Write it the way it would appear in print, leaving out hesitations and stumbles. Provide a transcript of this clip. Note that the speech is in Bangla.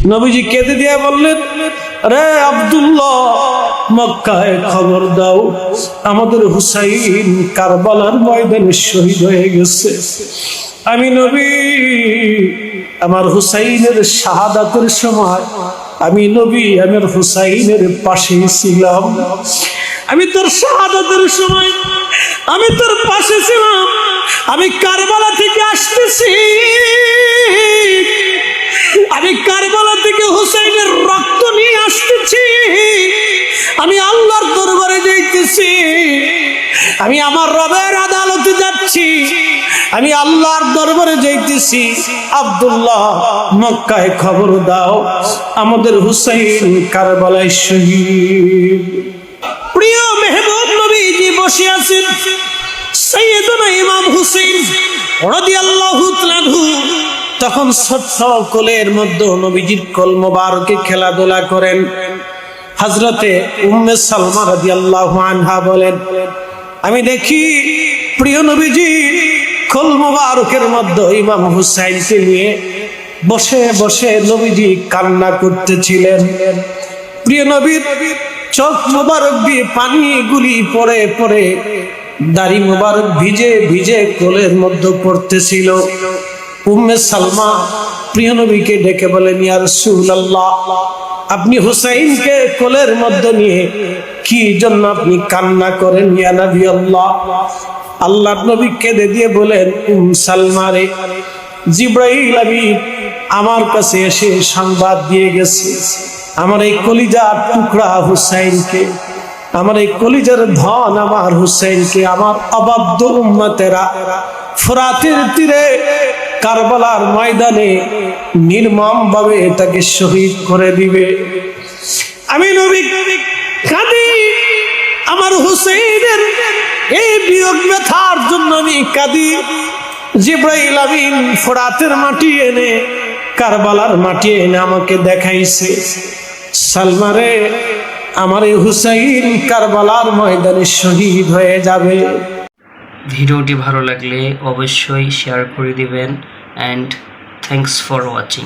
নবীজি কেঁদে দিয়ে বললেন, রে আব্দুল্লাহ, মক্কায় খবর দাও, আমাদের হুসাইন কারবালার ময়দানে শহীদ হয়ে গেছে। আমি নবী আমার হুসাইনের শাহাদাতের সময় আমি নবী আমার হুসাইনের পাশে ছিলাম। আমি তোর শাহাদাতের সময় আমি তোর পাশে ছিলাম। আমি কারবালা থেকে আসতেছি, আমি কারবালা থেকে হুসাইনের রক্ত নিয়ে আসতেছি। আমি আল্লাহর দরবারে যাইতেছি, আমি আমার রবের আদালতে যাচ্ছি, আমি আল্লাহর দরবারে যাইতেছি। আব্দুল্লাহ, মক্কায় খবর দাও, আমাদের হুসাইন কারবালায় শহীদ। প্রিয় মেহবুব নবীজি বসে আছেন, সাইয়েদুনা ইমাম হুসাইন রাদিয়াল্লাহু তাআলা আনহু তখন ছোট্ট কোলের মধ্যে নবীজির কোল মোবারকে খেলাধুলা করেন। হযরতে উম্মে সালমা রাদিয়াল্লাহু আনহা বলেন, আমি দেখি প্রিয় নবীজি কোল মোবারকের মধ্যে ইমাম হুসাইনকে নিয়ে বসে বসে নবীজি কান্না করতেছিলেন। প্রিয় নবীর চোখ মোবারক দিয়ে পানিগুলি পড়ে পড়ে দাড়ি মোবারক ভিজে ভিজে কোলের মধ্যে পড়তেছিল। উম্মে সালমা প্রিয় নবীকে ডেকে বলেন, ইয়া রাসূলুল্লাহ, আপনি হুসাইনকে কোলের মধ্যে নিয়ে কি জন্য আপনি কান্না করেন? ইয়া নবী আল্লাহ, আল্লাহর নবী কেঁদে দিয়ে বলেন, সালমা রে, জিবরাইল আমিন আমার কাছে এসে সংবাদ দিয়ে গেছে, আমার এই কলিজার টুকরা হুসাইনকে, আমার এই কলিজার ধন আমার হুসাইনকে আমার অবাধ্য উম্মতেরা ফোরাতের তীরে কারবালার ময়দানে নির্মম ভাবে তাকে শহীদ করে দিবে। আমি নবী কাঁদি, আমার হুসাইনের এই বিয়োগ ব্যথার জন্য আমি কাঁদি। জিবরাইল আমিন ফোরাতের মাটি এনে কারবালার মাটি এনে আমাকে দেখাইছে, সালমা রে, আমার এই হুসাইন কারবালার ময়দানে শহীদ হয়ে যাবে। ভিডিওটি ভালো লাগলে অবশ্যই শেয়ার করে দিবেন, অ্যান্ড থ্যাঙ্কস ফর ওয়াচিং।